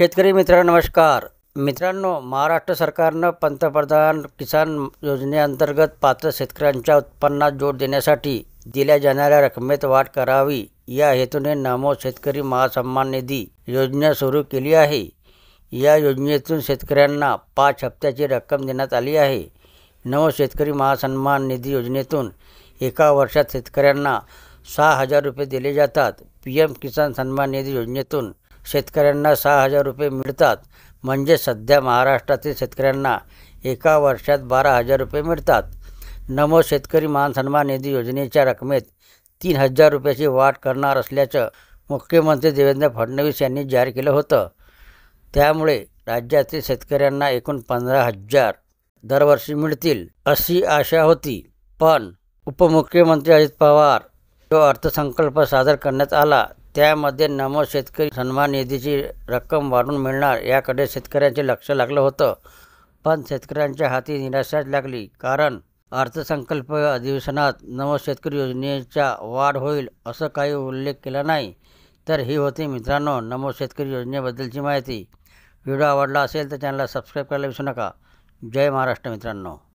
शेतकरी मित्रांनो नमस्कार. मित्रांनो, महाराष्ट्र सरकारनं पंतप्रधान किसान योजनेअंतर्गत पात्र शेतकऱ्यांच्या उत्पन्नात जोड देण्यासाठी दिल्या जाणाऱ्या रकमेत वाढ करावी या हेतूने नमो शेतकरी महासन्मान निधी योजना सुरू केली आहे. या योजनेतून शेतकऱ्यांना 5 हप्त्याची रक्कम देण्यात आली आहे. नमो शेतकरी महासन्मान निधी योजनेतून एका वर्षात शेतकऱ्यांना 6,000 रुपये दिले जातात. PM किसान सन्मान निधी योजनेतून शेतकऱ्यांना 6,000 रुपये मिळतात. म्हणजे सध्या महाराष्ट्रातील शेतकऱ्यांना एका वर्षात 12,000 रुपये मिळतात. नमो शेतकरी महासन्मान निधी योजनेच्या रकमेत 3,000 रुपयाची वाढ करणार असल्याचं मुख्यमंत्री देवेंद्र फडणवीस यांनी जाहीर केलं होतं. त्यामुळे राज्यातील शेतकऱ्यांना एकूण 15,000 दरवर्षी मिळतील अशी आशा होती. पण उपमुख्यमंत्री अजित पवार जो अर्थसंकल्प सादर करण्यात आला त्यामध्ये नमो शेतकरी सन्मान निधीची रक्कम वाढून मिळणार याकडे शेतकऱ्यांचे लक्ष लागलं होतं. पण शेतकऱ्यांच्या हाती निराशाच लागली. कारण अर्थसंकल्प अधिवेशनात नमो शेतकरी योजनेचा वाढ होईल असं काही उल्लेख केला नाही. तर ही होती मित्रांनो नमो शेतकरी योजनेबद्दलची माहिती. व्हिडिओ आवडला असेल तर चॅनलला सबस्क्राईब करायला विसरू नका. जय महाराष्ट्र मित्रांनो.